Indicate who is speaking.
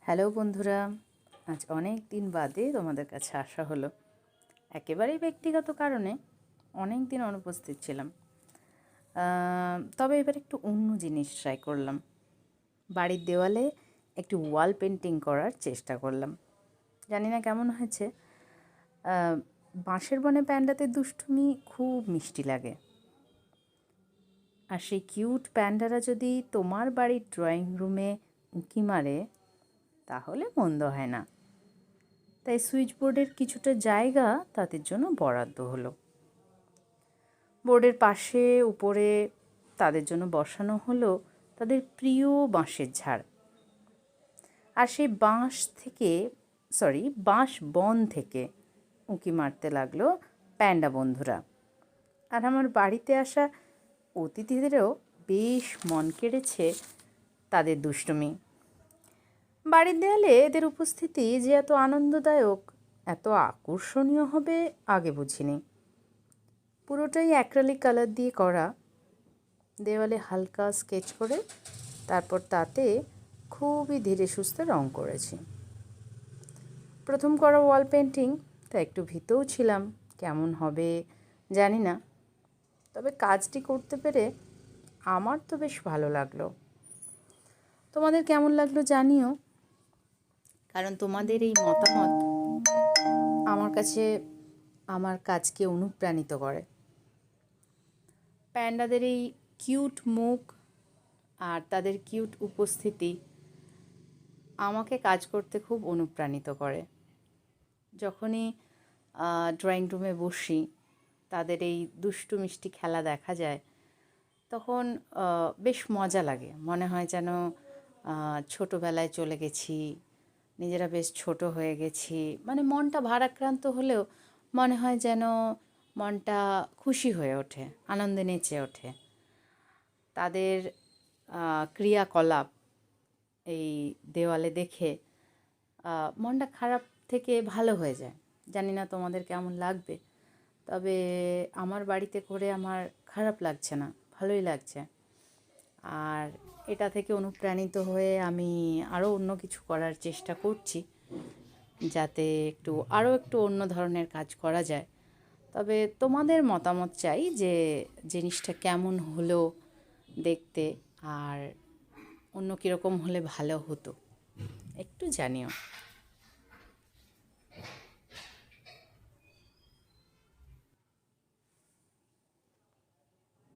Speaker 1: Hello বন্ধুরা, আজ অনেক দিন বাদে তোমাদের কাছে আসা হলো। একেবারেই ব্যক্তিগত কারণে অনেক দিন অনুপস্থিত ছিলাম। তবে এবার একটু অন্য জিনিস ট্রাই করলাম। বাড়ির দেওয়ালে একটু ওয়াল পেন্টিং করার চেষ্টা করলাম। জানি না কেমন হয়েছে। বাঁশের বনে প্যান্ডাতে দুষ্টুমি খুব মিষ্টি লাগে। আর সেই কিউট প্যান্ডারা যদি তোমার বাড়ির ড্রয়িং রুমে উঁকি মারে তাহলে মন্দ হয় না। তাই সুইচ বোর্ডের কিছুটা জায়গা তাদের জন্য বরাদ্দ হলো। বোর্ডের পাশে উপরে তাদের জন্য বসানো হলো তাদের প্রিয় বাঁশের ঝাড়। আর সেই বাঁশ বন থেকে উঁকি মারতে লাগলো প্যান্ডা বন্ধুরা। আর আমার বাড়িতে আসা অতিথিদেরও বেশ মন কেড়েছে তাদের দুষ্টুমি। বাড়ির দেয়ালে এদের উপস্থিতি যে এত আনন্দদায়ক, এত আকর্ষণীয় হবে আগে বুঝিনি। পুরোটাই অ্যাক্রিলিক কালার দিয়ে করা। দেওয়ালে হালকা স্কেচ করে তারপর তাতে খুবই ধীরে সুস্থে রং করেছি। প্রথম করা ওয়াল পেন্টিং, তা একটু ভীতও ছিলাম কেমন হবে জানি না, তবে কাজটি করতে পেরে আমার তো বেশ ভালো লাগলো। তোমাদের কেমন লাগলো জানিও, কারণ তোমাদের এই মতামত আমার কাছে আমার কাজকে অনুপ্রাণিত করে। প্যান্ডাদের এই কিউট মুখ আর তাদের কিউট উপস্থিতি আমাকে কাজ করতে খুব অনুপ্রাণিত করে। যখনই ড্রয়িং রুমে বসি, তাদের এই দুষ্টু মিষ্টি খেলা দেখা যায়, তখন বেশ মজা লাগে। মনে হয় যেন ছোটোবেলায় চলে গেছি, নিজেরা বেশ ছোট হয়ে গেছি। মানে মনটা ভারাক্রান্ত হলেও মনে হয় যেন মনটা খুশি হয়ে ওঠে, আনন্দে নেচে ওঠে। তাদের ক্রিয়াকলাপ এই দেওয়ালে দেখে মনটা খারাপ থেকে ভালো হয়ে যায়। জানি না তোমাদের কেমন লাগবে, তবে আমার বাড়িতে করে আমার খারাপ লাগছে না, ভালোই লাগছে। আর এটা থেকে অনুপ্রাণিত হয়ে আমি আরও অন্য কিছু করার চেষ্টা করছি, যাতে আরও একটু অন্য ধরনের কাজ করা যায়। তবে তোমাদের মতামত চাই যে জিনিসটা কেমন হলো দেখতে, আর অন্য কীরকম হলে ভালো হতো একটু জানিও।